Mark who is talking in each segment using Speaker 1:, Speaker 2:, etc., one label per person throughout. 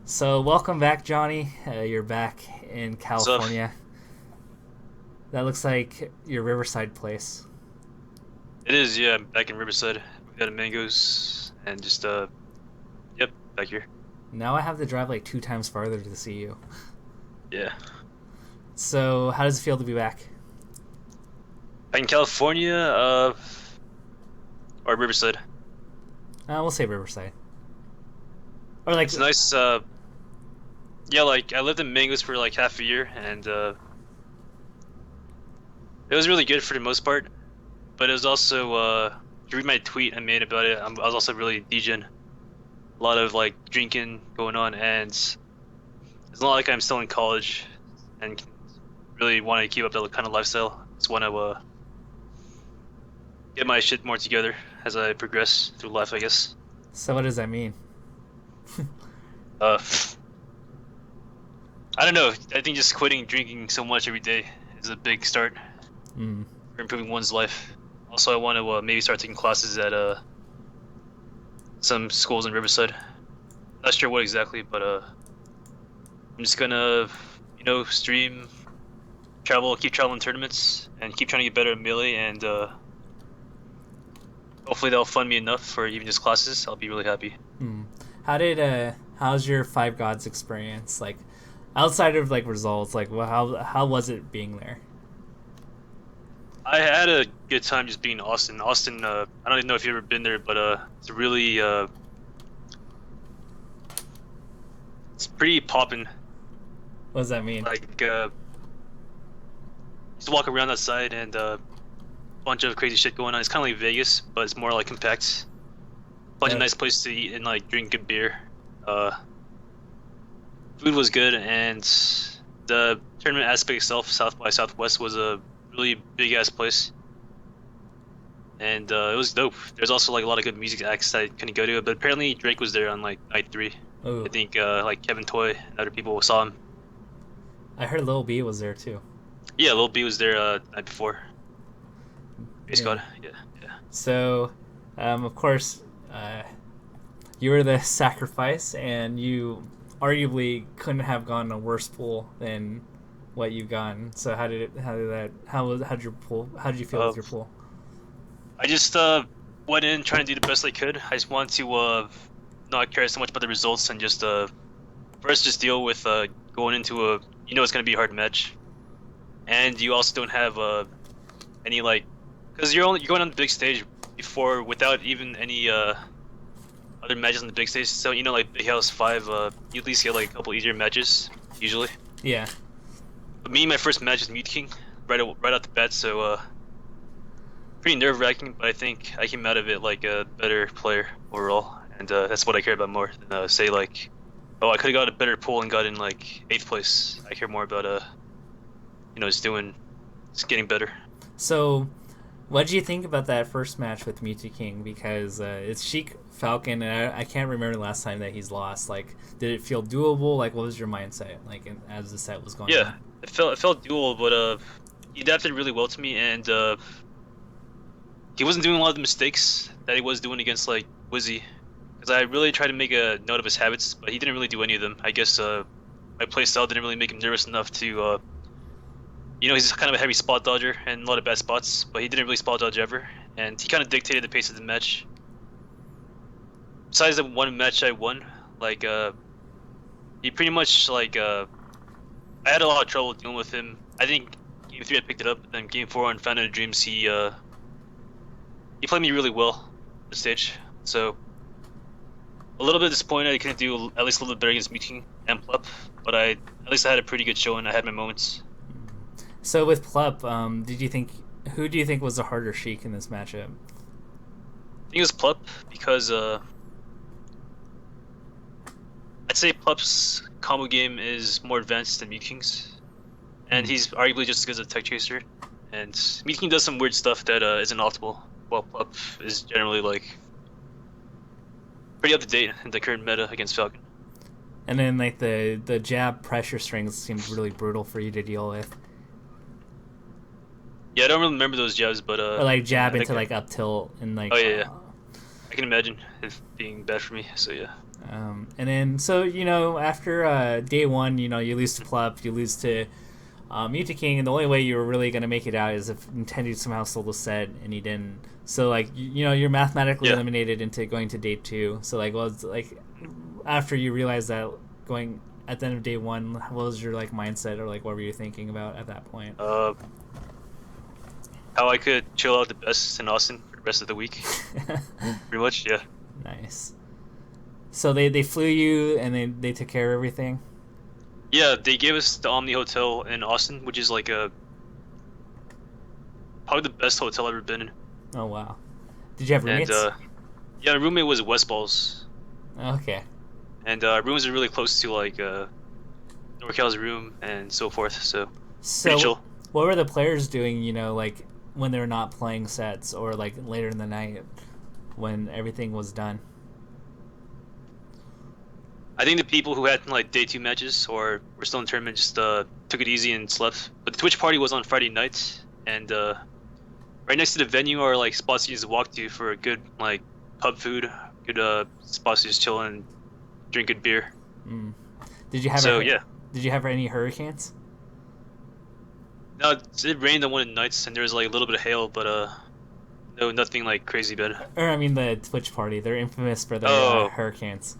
Speaker 1: So welcome back, Johnny. You're back in
Speaker 2: What's up?
Speaker 1: California. That looks like your Riverside place.
Speaker 2: It is, yeah, I'm back in Riverside. We've got mangoes and just yep, back here.
Speaker 1: Now I have to drive like 2 times farther to see you.
Speaker 2: Yeah.
Speaker 1: So how does it feel to be back?
Speaker 2: Back in California, or Riverside.
Speaker 1: We'll say Riverside. Or like,
Speaker 2: It's nice, yeah, like I lived in Mangoes for like half a year and it was really good for the most part. But it was also if you read my tweet I made about it, I was also really DJing. A lot of like drinking going on, and it's not like I'm still in college and really want to keep up that kind of lifestyle. Just want to get my shit more together as I progress through life, I guess.
Speaker 1: so what does that mean?
Speaker 2: Uh, I don't know. I think just quitting drinking so much every day is a big start
Speaker 1: Mm.
Speaker 2: for improving one's life. Also, I want to maybe start taking classes at some schools in Riverside. Not sure what exactly, but I'm just gonna, stream, travel, keep traveling tournaments, and keep trying to get better at melee, and hopefully they'll fund me enough for even just classes. I'll be really happy.
Speaker 1: Mm. How's your Five Gods experience? Like, outside of like results, like, well, how was it being there?
Speaker 2: I had a good time just being in Austin. Austin, I don't even know if you've ever been there, but it's a really, it's pretty poppin'.
Speaker 1: What does that mean?
Speaker 2: Like, just walk around outside and bunch of crazy shit going on. It's kind of like Vegas, but it's more like compact. Bunch of
Speaker 1: Yeah.
Speaker 2: nice places to eat and like drink good beer. Uh, Food was good, and the tournament aspect itself, South by Southwest, was a really big ass place, and it was dope. There's also like a lot of good music acts that I couldn't go to, but apparently Drake was there on like night three.
Speaker 1: Oh,
Speaker 2: I think like Kevin Toy and other people saw him.
Speaker 1: I heard Lil B was there too.
Speaker 2: Yeah, Lil B was there night before. Base
Speaker 1: Yeah.
Speaker 2: God, yeah, yeah.
Speaker 1: So, of course, uh, you were the sacrifice, and you arguably couldn't have gotten a worse pool than what you've gotten. So how did your pool? How did you feel
Speaker 2: Uh,
Speaker 1: with your pool?
Speaker 2: I just went in trying to do the best I could. I just wanted to not care so much about the results and just first just deal with going into a it's gonna be a hard match, and you also don't have any like because you're going on the big stage before without even any other matches on the big stage. So like Big House 5, you at least get like a couple easier matches usually.
Speaker 1: Yeah.
Speaker 2: But me, my first match was Mute King right out the bat, so pretty nerve-wracking. But I think I came out of it like a better player overall, and that's what I care about more than say like, oh, I could have got a better pool and got in like 8th place. I care more about just getting better.
Speaker 1: So, what did you think about that first match with Mewtwo King? Because it's Sheik Falcon, and I can't remember the last time that he's lost. Like, did it feel doable? Like, what was your mindset like as the set was going
Speaker 2: Yeah,
Speaker 1: on?
Speaker 2: it felt dual, but he adapted really well to me, and he wasn't doing a lot of the mistakes that he was doing against like Wizzy. Because I really tried to make a note of his habits, but he didn't really do any of them. I guess my playstyle didn't really make him nervous enough to, he's kind of a heavy spot dodger and a lot of bad spots, but he didn't really spot dodge ever, and he kind of dictated the pace of the match. Besides the one match I won, like, he pretty much, like, I had a lot of trouble dealing with him. I think Game 3 I picked it up, and then Game 4 on Fountain of Dreams, he played me really well on the stage, so a little bit disappointed I couldn't do at least a little bit better against Meeting and Plup, but at least I had a pretty good showing. I had my moments.
Speaker 1: So with Plup, who do you think was the harder Sheik in this matchup?
Speaker 2: I think it was Plup because I'd say Plup's combo game is more advanced than Meeting's, and he's arguably just as good as a Tech Chaser. And Meeting does some weird stuff that isn't optimal, while Plup is generally like pretty up to date in the current meta against Falcon.
Speaker 1: And then like the jab pressure strings seemed really brutal for you to deal with,
Speaker 2: Yeah, I don't really remember those jabs, but
Speaker 1: or like jab
Speaker 2: I
Speaker 1: into
Speaker 2: think
Speaker 1: like up tilt and like.
Speaker 2: oh yeah, yeah. I can imagine it being bad for me. So yeah.
Speaker 1: And then, so, after day one, you lose to Plup, you lose to Muta King, and the only way you were really going to make it out is if Nintendo somehow sold a set, and he didn't. So, like, you're mathematically eliminated into going to day two. So, like, after you realized that going at the end of day one, what was your, like, mindset, or, like, what were you thinking about at that point?
Speaker 2: How I could chill out the best in Austin for the rest of the week. Pretty much, yeah.
Speaker 1: Nice. So they flew you and they took care of everything?
Speaker 2: Yeah, they gave us the Omni Hotel in Austin, which is like probably the best hotel I've ever been in.
Speaker 1: Oh, wow. Did you have roommates?
Speaker 2: And, yeah, my roommate was West Balls.
Speaker 1: Okay.
Speaker 2: And rooms are really close to like NorCal's room and so forth, so pretty chill.
Speaker 1: What were the players doing, like when they were not playing sets, or like later in the night when everything was done?
Speaker 2: I think the people who had like day two matches or were still in the tournament just took it easy and slept. But the Twitch party was on Friday night, and right next to the venue are like spots you just walk to for a good like pub food, good spots to just chill and drink good beer.
Speaker 1: Mm. Did you have Did you have any hurricanes?
Speaker 2: No, it rained on one of the nights, and there was like a little bit of hail, but no, nothing like crazy bad.
Speaker 1: Or I mean the Twitch party. They're infamous for their hurricanes.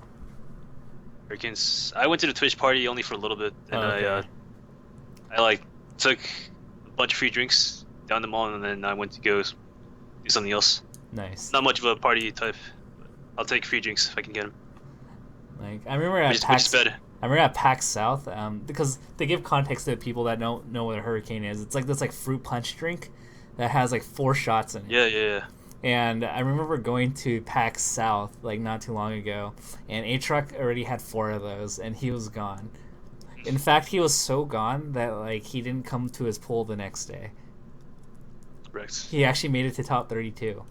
Speaker 2: Hurricanes. I went to the Twitch party only for a little bit, and
Speaker 1: okay.
Speaker 2: I like took a bunch of free drinks down the mall, and then I went to go do something else.
Speaker 1: Nice.
Speaker 2: Not much of a party type. But I'll take free drinks if I can get them.
Speaker 1: Like I remember at PAX South, because they give context to people that don't know what a hurricane is. It's like this like fruit punch drink that has like 4 shots in it.
Speaker 2: Yeah.
Speaker 1: And I remember going to PAX South like not too long ago, and A-Truck already had 4 of those, and he was gone. In fact, he was so gone that like he didn't come to his pool the next day.
Speaker 2: Correct.
Speaker 1: He actually made it to top 32.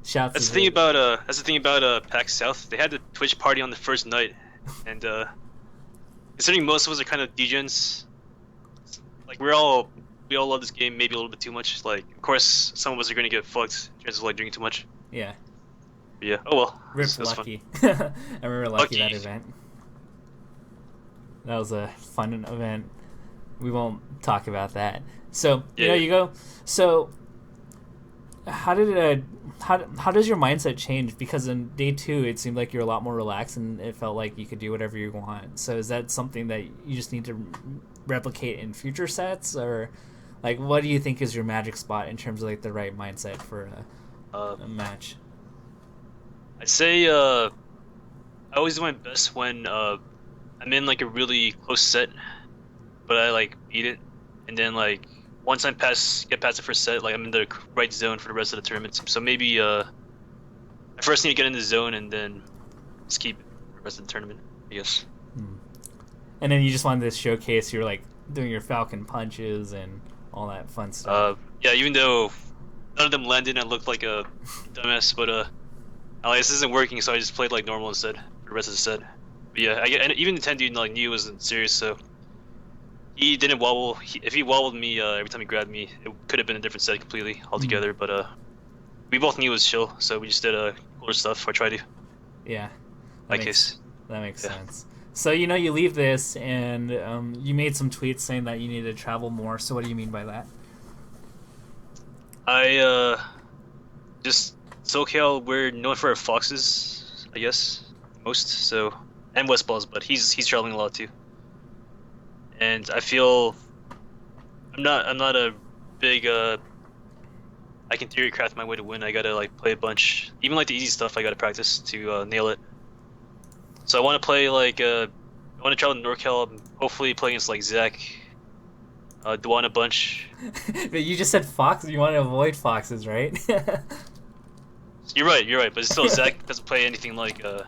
Speaker 1: Shouts.
Speaker 2: That's the thing about PAX South. They had the Twitch party on the first night, and considering most of us are kind of degens, like we all love this game maybe a little bit too much. Like, of course, some of us are going to get fucked in terms of like drinking too much.
Speaker 1: Yeah.
Speaker 2: But yeah. Oh well.
Speaker 1: Rip Lucky. I remember Lucky that event. That was a fun event. We won't talk about that. So you go. So how does your mindset change? Because in day 2, it seemed like you're a lot more relaxed, and it felt like you could do whatever you want. So is that something that you just need to replicate in future sets, or like what do you think is your magic spot in terms of like the right mindset for a match?
Speaker 2: I'd say I always do my best when I'm in like a really close set, but I like beat it, and then like once I get past the first set, like I'm in the right zone for the rest of the tournament. So maybe I first need to get in the zone and then just keep it for the rest of the tournament, I guess.
Speaker 1: And then you just wanted to showcase you're like doing your Falcon punches and all that fun stuff.
Speaker 2: Yeah, even though none of them landed, I looked like a dumbass, but this isn't working, so I just played like normal instead for the rest of the set. But yeah, and even Nintendo like knew it wasn't serious, so he didn't wobble. If he wobbled me every time he grabbed me, it could have been a different set completely altogether. But we both knew it was chill, so we just did cooler stuff, or tried to.
Speaker 1: Yeah.
Speaker 2: That
Speaker 1: makes sense. So you leave this, and you made some tweets saying that you need to travel more. So what do you mean by that?
Speaker 2: I just SoCal, we're known for our foxes, I guess, most. So and West Balls, but he's traveling a lot too. And I feel I'm not a big I can theory craft my way to win. I gotta like play a bunch, even like the easy stuff. I gotta practice to nail it. So I want to play like I want to travel to NorCal, hopefully play against like Zach, Dwan a bunch.
Speaker 1: But you just said fox. You want to avoid foxes, right?
Speaker 2: You're right. But still, Zach doesn't play anything like the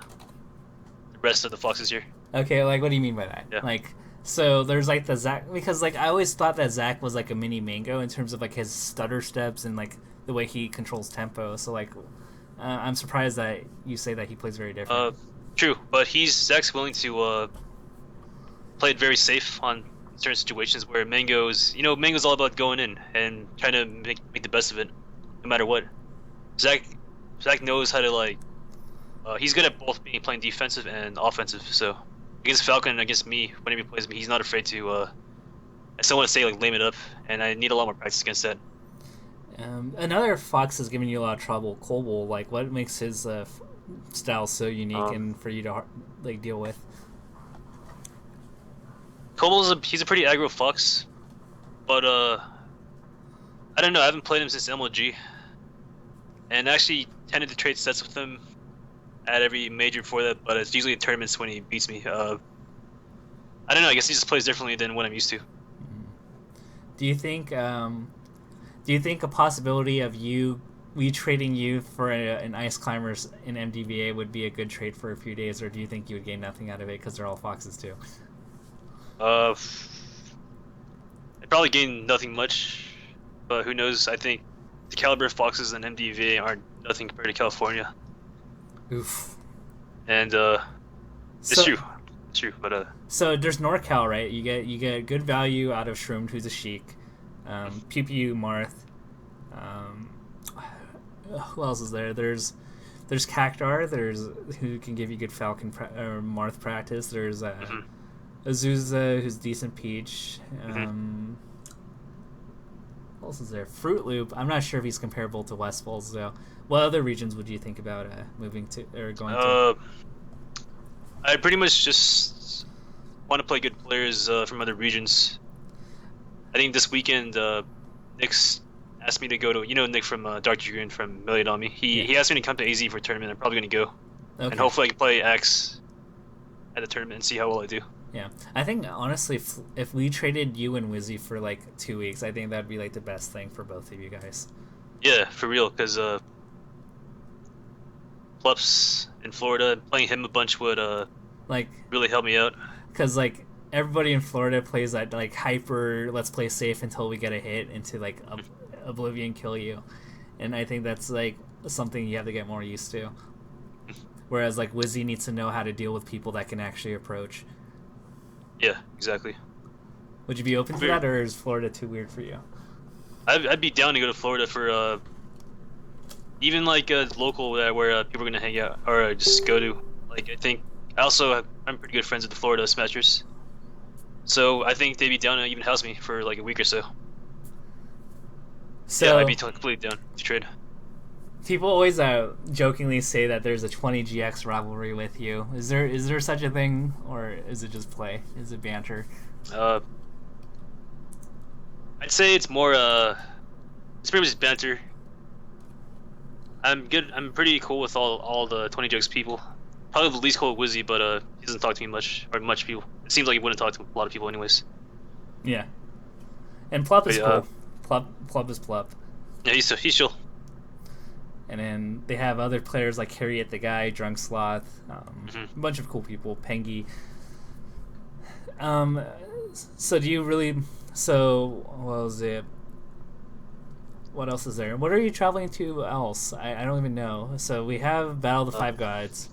Speaker 2: rest of the foxes here.
Speaker 1: Okay, like what do you mean by that?
Speaker 2: Yeah.
Speaker 1: Like. So there's like the Zach, because like I always thought that Zach was like a mini Mango in terms of like his stutter steps and like the way he controls tempo. So like I'm surprised that you say that he plays very different.
Speaker 2: True, but Zach's willing to play it very safe on certain situations where Mango's all about going in and trying to make the best of it, no matter what. Zach knows how to like he's good at both playing defensive and offensive. So against Falcon and against me, whenever he plays me, he's not afraid to. I still want to say like lame it up, and I need a lot more practice against that.
Speaker 1: Another Fox has given you a lot of trouble, Colbull. Like, what makes his style so unique and for you to like deal with?
Speaker 2: He's a pretty aggro Fox, but I don't know. I haven't played him since MLG, and actually tended to trade sets with him at every major before that. But it's usually in tournaments when he beats me. I don't know. I guess he just plays differently than what I'm used to.
Speaker 1: Do you think? Do you think a possibility of we trading you for an Ice Climbers in MDVA would be a good trade for a few days, or do you think you would gain nothing out of it because they're all Foxes too?
Speaker 2: I'd probably gain nothing much, but who knows? I think the caliber of Foxes in MDVA aren't nothing compared to California.
Speaker 1: Oof.
Speaker 2: And it's true. It's true, but
Speaker 1: So there's NorCal, right? You get good value out of Shroomed, who's a Sheik. Pew Pew Marth. Who else is there? There's Cactar. There's who can give you good Falcon or Marth practice. There's Azusa, who's decent Peach. What else is there? Fruit Loop. I'm not sure if he's comparable to Westfalls though. What other regions would you think about moving to or going to?
Speaker 2: I pretty much just want to play good players from other regions. I think this weekend, Nick's asked me to go to, Nick from Dark Dragoon from Million on Me. He asked me to come to AZ for a tournament. I'm probably going to go. Okay. And hopefully I can play X at the tournament and see how well I do.
Speaker 1: Yeah. I think, honestly, if we traded you and Wizzy for, 2 weeks, I think that'd be, the best thing for both of you guys.
Speaker 2: Yeah, for real, because Plups in Florida, playing him a bunch would really help me out.
Speaker 1: Because, everybody in Florida plays that hyper let's play safe until we get a hit into Oblivion kill you, and I think that's something you have to get more used to. Whereas Wizzy needs to know how to deal with people that can actually approach.
Speaker 2: Yeah, exactly.
Speaker 1: Would you be open to that, or is Florida too weird for you?
Speaker 2: I'd be down to go to Florida for even a local where people are gonna hang out or just go to. I think I'm pretty good friends with the Florida Smashers. So I think they'd be down to even house me for a week or so. So yeah, I'd be completely down to trade.
Speaker 1: People always jokingly say that there's a 20 GX rivalry with you. Is there such a thing, or is it just play? Is it banter?
Speaker 2: I'd say it's more it's pretty much banter. I'm pretty cool with all the 20 GX people. Probably the least cool with Wizzy, but he doesn't talk to me much people. It seems like he wouldn't talk to a lot of people anyways.
Speaker 1: Yeah. And Plup is cool. Plup is Plup.
Speaker 2: Yeah, he's chill.
Speaker 1: And then they have other players like Harriet the Guy, Drunk Sloth, a bunch of cool people, Pengy. So do you really... So, what was it? What else is there? What are you traveling to else? I don't even know. So we have Battle of the Five Gods.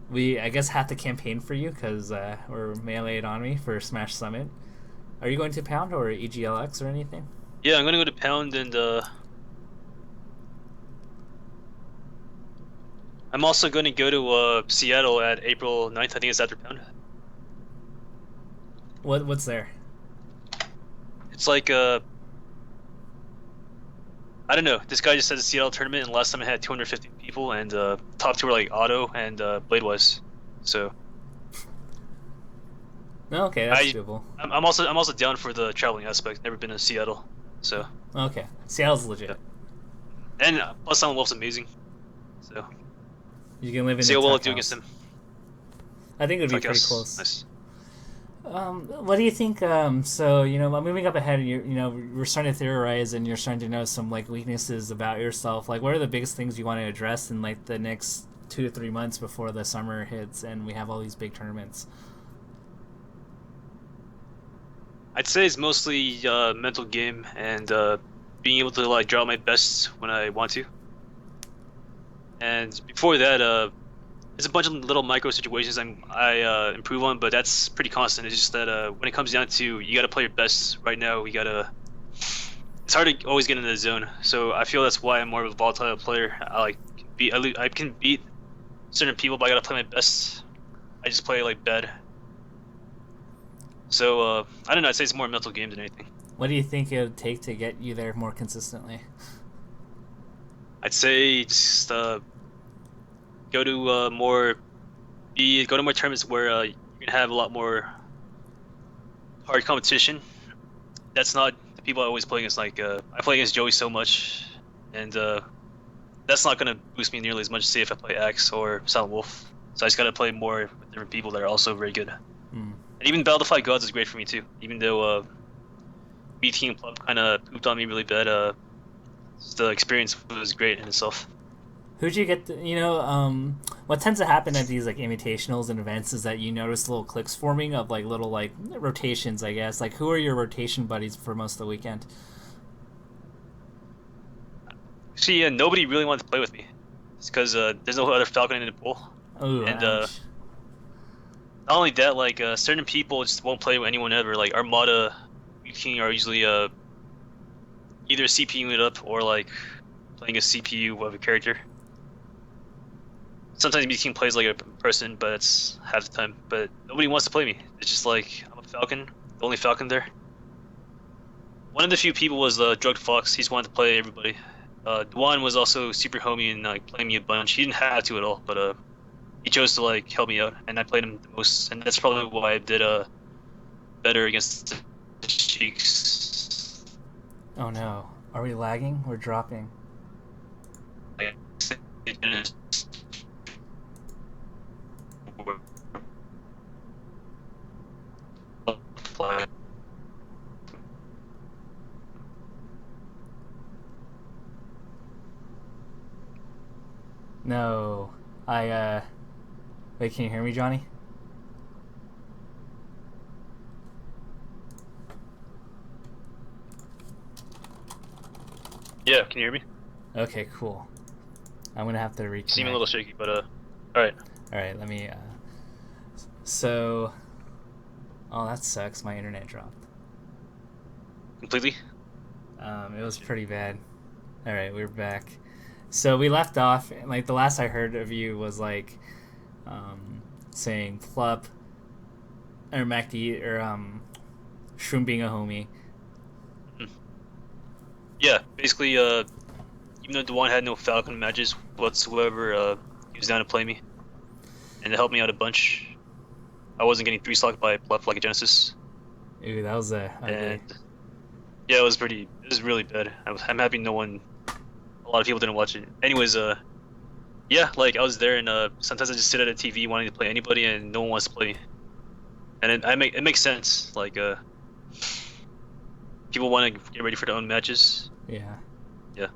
Speaker 1: We, I guess, have to campaign for you because we're meleeed on me for Smash Summit. Are you going to Pound or EGLX or anything?
Speaker 2: Yeah, I'm going to go to Pound, and I'm also going to go to Seattle at April 9th. I think it's after Pound.
Speaker 1: What's there?
Speaker 2: It's I don't know. This guy just said a Seattle tournament, and last time it had 250 people, and top two were Otto and Bladewise. So.
Speaker 1: Okay, that's doable.
Speaker 2: I'm also down for the traveling aspect. Never been to Seattle, so.
Speaker 1: Okay, Seattle's legit.
Speaker 2: Yeah. And plus, Sound Wolf's amazing. So.
Speaker 1: You can live in.
Speaker 2: See how well I do against him.
Speaker 1: I think it would be pretty close.
Speaker 2: Nice.
Speaker 1: What do you think? So moving up ahead, we're starting to theorize, and you're starting to know some weaknesses about yourself. What are the biggest things you want to address in the next 2 to 3 months before the summer hits and we have all these big tournaments?
Speaker 2: I'd say it's mostly mental game and being able to draw my best when I want to. And before that, there's a bunch of little micro situations I improve on, but that's pretty constant. It's just that when it comes down to you got to play your best right now, it's hard to always get in the zone. So I feel that's why I'm more of a volatile player. I I can beat certain people, but I gotta play my best. I just play like bad. So I don't know. I'd say it's more a mental game than anything.
Speaker 1: What do you think it would take to get you there more consistently?
Speaker 2: I'd say just go to go to more tournaments where you can have a lot more hard competition. That's not the people I always play against. Like I play against Joey so much, and that's not gonna boost me nearly as much. Say if I play Axe or Silent Wolf. So I just gotta play more with different people that are also very good.
Speaker 1: Hmm.
Speaker 2: And even Battle to Fight Gods is great for me too. Even though B Team Club kind of pooped on me really bad, the experience was great in itself.
Speaker 1: Who'd you get? What tends to happen at these like invitationals and events is that you notice little cliques forming of like little like rotations. I guess like who are your rotation buddies for most of the weekend?
Speaker 2: See, nobody really wanted to play with me. It's because there's no other Falcon in the pool,
Speaker 1: Oh,
Speaker 2: and
Speaker 1: ouch.
Speaker 2: not only that, like certain people just won't play with anyone ever. Like Armada, King are usually either CPUing it up or like playing a CPU of a character. Sometimes B Team plays like a person, but it's half the time. But nobody wants to play me. It's just like I'm a Falcon, the only Falcon there. One of the few people was Drugged Fox. He's wanted to play everybody. Dwan was also super homie and like playing me a bunch. He didn't have to at all, but he chose to like help me out, and I played him the most. And that's probably why I did better against the Cheeks.
Speaker 1: Oh no, are we lagging? We're dropping. No, wait. Can you hear me, Johnny?
Speaker 2: Yeah, can you hear me?
Speaker 1: Okay, cool. I'm gonna have to reconnect.
Speaker 2: Seem a little shaky, but all right.
Speaker 1: All right, let me. So, oh, that sucks. My internet dropped.
Speaker 2: Completely.
Speaker 1: It was pretty bad. All right, we're back. So we left off, and like the last I heard of you was like, saying Plup or MacD or Shroom being a homie.
Speaker 2: Yeah, basically, even though Dwan had no Falcon matches whatsoever, he was down to play me, and it helped me out a bunch. I wasn't getting 3-stocked by Plup like a Genesis.
Speaker 1: Ooh, that was ugly.
Speaker 2: And yeah, it was really bad. I'm happy a lot of people didn't watch it. Anyways, yeah, like I was there, and sometimes I just sit at a TV wanting to play anybody, and no one wants to play. And it makes sense. Like people want to get ready for their own matches.
Speaker 1: Yeah.
Speaker 2: Yeah.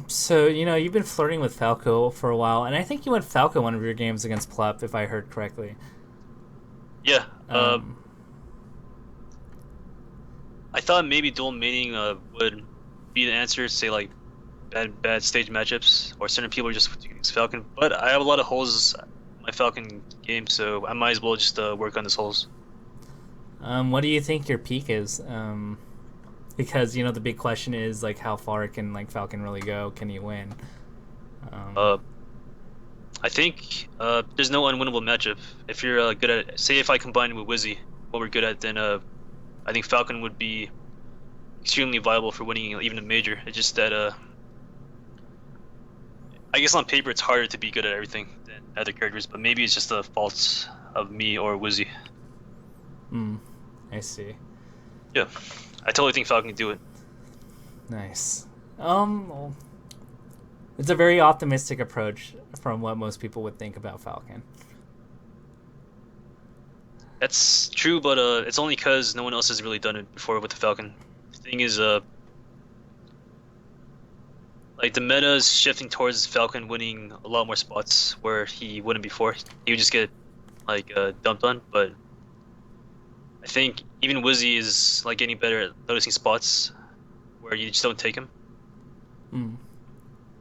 Speaker 1: So you've been flirting with Falco for a while, and I think you went Falco one of your games against Plup, if I heard correctly.
Speaker 2: Yeah. I thought maybe dual mating would be the answer. Say like bad stage matchups, or certain people are just against Falcon. But I have a lot of holes in my Falcon game, so I might as well just work on these holes.
Speaker 1: What do you think your peak is? Because the big question is like how far can like Falcon really go? Can he win?
Speaker 2: I think there's no unwinnable matchup. If you're good at, say, if I combine with Wizzy, what we're good at, then I think Falcon would be extremely viable for winning even a major. It's just that I guess on paper it's harder to be good at everything than other characters, but maybe it's just the faults of me or Wizzy.
Speaker 1: I see.
Speaker 2: Yeah, I totally think Falcon can do it.
Speaker 1: Nice. It's a very optimistic approach from what most people would think about Falcon.
Speaker 2: That's true, but it's only because no one else has really done it before with the Falcon. The thing is, like the meta is shifting towards Falcon winning a lot more spots where he wouldn't before. He would just get like dumped on, but I think even Wizzy is like getting better at noticing spots where you just don't take him.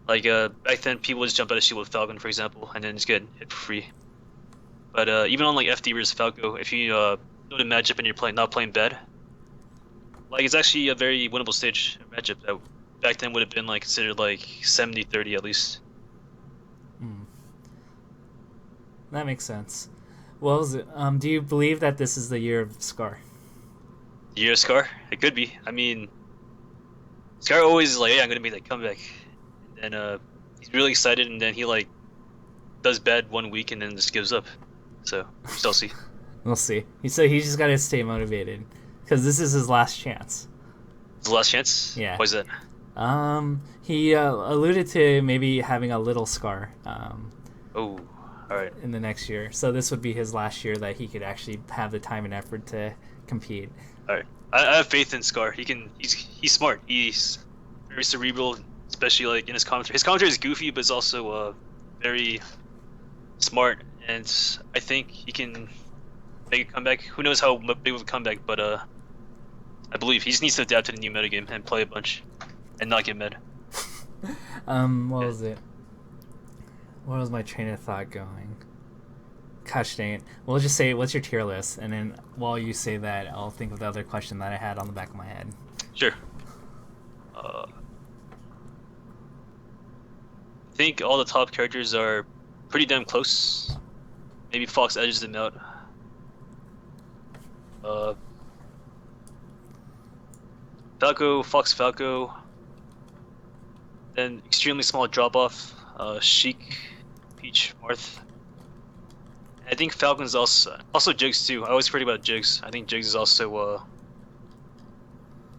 Speaker 2: Like back then, people would just jump out of shield with Falcon, for example, and then just get hit for free. But even on like FD versus Falco, if you know the matchup and you're not playing bad, like it's actually a very winnable stage matchup that back then would have been like considered like 70-30 at least.
Speaker 1: That makes sense. Well, do you believe that this is the year of Scar?
Speaker 2: Year of Scar? It could be. I mean, Scar always is like, "Yeah, I'm gonna make that comeback," and then he's really excited, and then he like does bad 1 week, and then just gives up. So we shall see.
Speaker 1: We'll see. So he just got to stay motivated because this is his last chance.
Speaker 2: His last chance?
Speaker 1: Yeah.
Speaker 2: Why is that?
Speaker 1: He alluded to maybe having a little scar.
Speaker 2: Oh, all right.
Speaker 1: In the next year, so this would be his last year that he could actually have the time and effort to compete.
Speaker 2: All right. I have faith in Scar. He's smart. He's very cerebral, especially like in his commentary. His commentary is goofy, but it's also very smart, and I think he can make a comeback. Who knows how big of a comeback, but I believe he just needs to adapt to the new metagame and play a bunch, and not get mad.
Speaker 1: What was it? Where was my train of thought going? Gosh dang it. We'll just say, what's your tier list? And then while you say that, I'll think of the other question that I had on the back of my head.
Speaker 2: Sure. I think all the top characters are pretty damn close. Maybe Fox edges them out. Falco. Then extremely small drop off. Sheik, Peach, Marth. I think Falcon's also Jigs too. I always forget about Jigs. I think Jigs is also.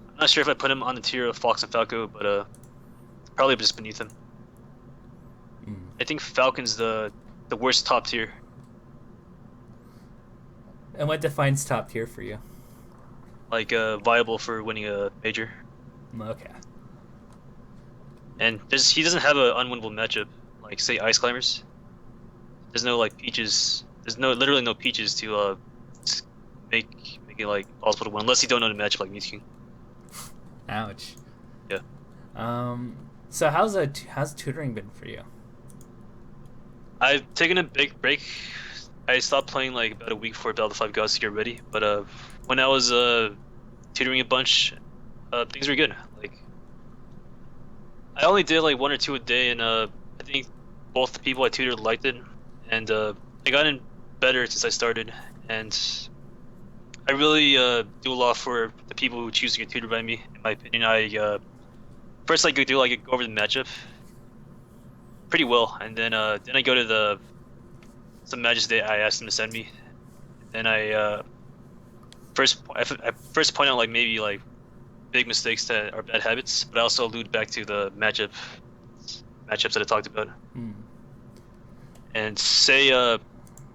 Speaker 2: I'm not sure if I put him on the tier of Fox and Falco, but probably just beneath him. I think Falcon's the worst top tier.
Speaker 1: And what defines top tier for you?
Speaker 2: Like viable for winning a major.
Speaker 1: Okay.
Speaker 2: And he doesn't have an unwinnable matchup, like say Ice Climbers. There's no like Peaches. There's literally no Peaches to make it like possible to win, unless you don't know the matchup like Mewtwo.
Speaker 1: Ouch.
Speaker 2: Yeah.
Speaker 1: So how's tutoring been for you?
Speaker 2: I've taken a big break. I stopped playing like about a week before Battle of the Five Gods to get ready. But when I was tutoring a bunch, things were good. Like I only did like 1 or 2 a day, and I think both the people I tutored liked it, and I got in better since I started. And I really do a lot for the people who choose to get tutored by me. In my opinion, I first I go over the matchup pretty well, and then I go to some matches that I asked them to send me. Then I first point out like maybe like big mistakes that are bad habits, but I also allude back to the matchups that I talked about. And say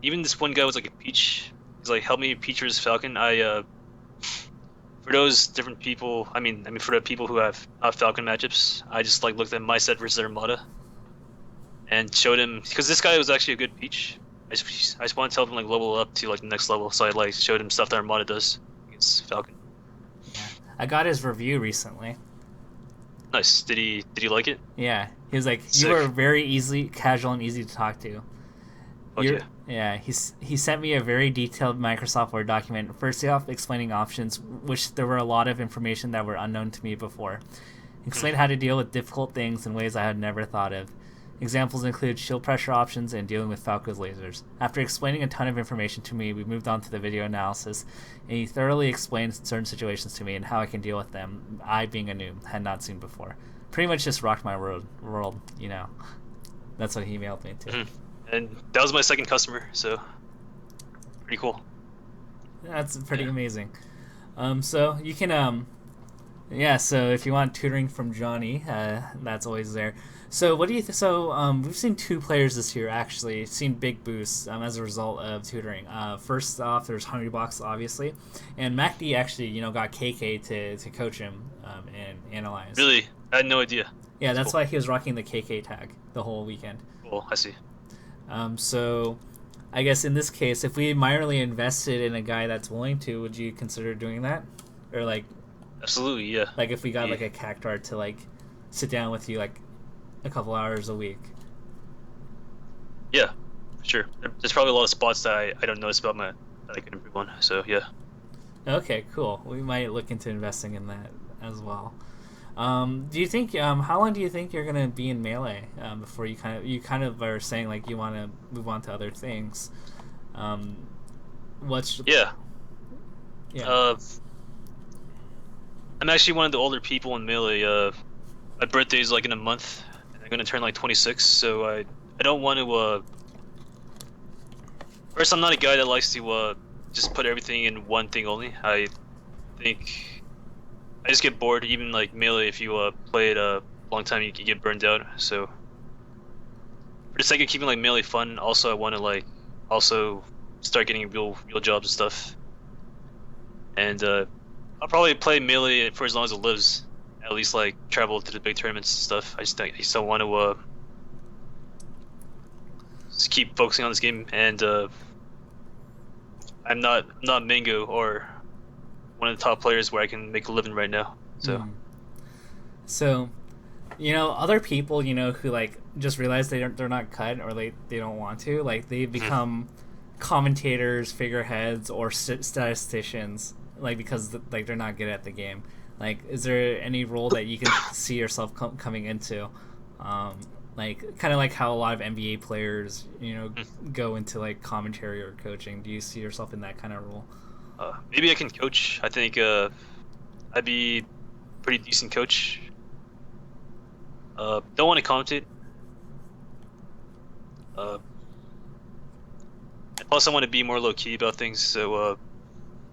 Speaker 2: even this one guy was like a Peach. He's like, help me Peach versus Falcon. For those different people, I mean for the people who have Falcon matchups, I just like looked at my set versus Armada and showed him, because this guy was actually a good Peach. I just want to tell him like level up to like the next level, so I like showed him stuff that Armada does against Falcon.
Speaker 1: Yeah. I got his review recently.
Speaker 2: Nice. Did he like it?
Speaker 1: Yeah. He was like,
Speaker 2: Sick.
Speaker 1: You were very casual and easy to talk to.
Speaker 2: Okay.
Speaker 1: Yeah, he sent me a very detailed Microsoft Word document, first off explaining options, which there were a lot of information that were unknown to me before. Explained how to deal with difficult things in ways I had never thought of. Examples include shield pressure options and dealing with Falco's lasers. After explaining a ton of information to me, we moved on to the video analysis, and he thoroughly explained certain situations to me and how I can deal with them, I being a noob, had not seen before. Pretty much just rocked my world, you know. That's what he emailed me to.
Speaker 2: And that was my second customer, so pretty cool.
Speaker 1: That's pretty amazing. So you can, so if you want tutoring from Johnny, that's always there. So what do you we've seen 2 players this year actually seen big boosts as a result of tutoring. First off, there's Hungrybox obviously, and MacD actually got KK to coach him and analyze.
Speaker 2: Really? I had no idea.
Speaker 1: Yeah, that's cool. Why he was rocking the KK tag the whole weekend.
Speaker 2: Cool, I see.
Speaker 1: So I guess in this case, if we minorly invested in a guy that's willing to, would you consider doing that? Or like,
Speaker 2: absolutely, yeah.
Speaker 1: Like if we got like a Cactar to like sit down with you like a couple hours a week.
Speaker 2: Yeah, sure. There's probably a lot of spots that I don't notice about that I could improve on. So yeah.
Speaker 1: Okay, cool. We might look into investing in that as well. Do you think how long do you think you're gonna be in melee before you kind of are saying like you want to move on to other things? Um, what's
Speaker 2: Yeah.
Speaker 1: yeah.
Speaker 2: Uh, I'm actually one of the older people in Melee. My birthday's like in a month, and I'm gonna turn like 26. So I don't want to. First, I'm not a guy that likes to just put everything in one thing only. I think I just get bored. Even like Melee, if you play it a long time, you can get burned out. So for the sake of keeping like Melee fun, also I want to like also start getting real jobs and stuff. And I'll probably play Melee for as long as it lives. At least like travel to the big tournaments and stuff. I just don't want to just keep focusing on this game. And I'm not Mingo or one of the top players where I can make a living right now. So
Speaker 1: So, other people, who like just realize they're not cut or they don't want to, like they become commentators, figureheads, or statisticians, like because like they're not good at the game. Like, is there any role that you can see yourself coming into? Like kind of like how a lot of NBA players, go into like commentary or coaching. Do you see yourself in that kind of role?
Speaker 2: maybe I can coach. I think I'd be a pretty decent coach. Don't want to commentate. Uh, and plus, I want to be more low key about things. So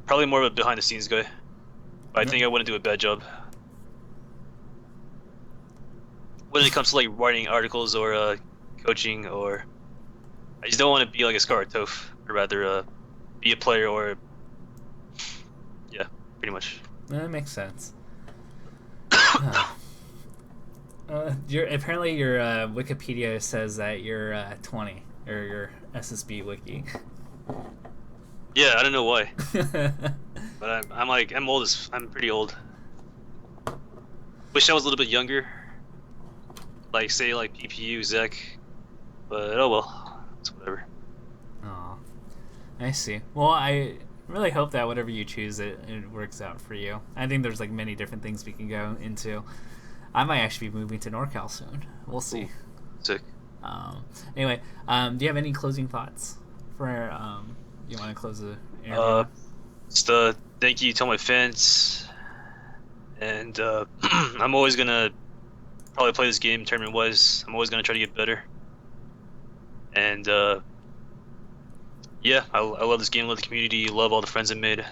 Speaker 2: probably more of a behind the scenes guy. But I think I wouldn't do a bad job when it comes to like writing articles or coaching. Or I just don't want to be like a Scar Toph, or rather be a player or yeah, pretty much.
Speaker 1: That makes sense. Apparently your Wikipedia says that you're 20, or your SSB wiki.
Speaker 2: Yeah, I don't know why, but I'm old as I'm pretty old. Wish I was a little bit younger, like say like PPU Zach, but oh well, it's whatever.
Speaker 1: Oh, I see. Well, I really hope that whatever you choose, it works out for you. I think there's like many different things we can go into. I might actually be moving to NorCal soon. We'll see.
Speaker 2: Ooh, sick.
Speaker 1: Anyway, do you have any closing thoughts for you want to close the interview?
Speaker 2: Just thank you to all my fans, and I'm always gonna probably play this game tournament wise. I'm always gonna try to get better, and yeah, I love this game, love the community, love all the friends I made,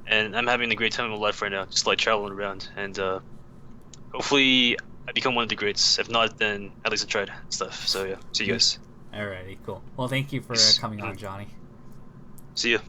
Speaker 2: and I'm having a great time of my life right now, just like traveling around, and hopefully I become one of the greats. If not, then at least I tried and stuff. So yeah, see you guys.
Speaker 1: Alrighty, cool. Well, thank you for coming on, Johnny.
Speaker 2: See you.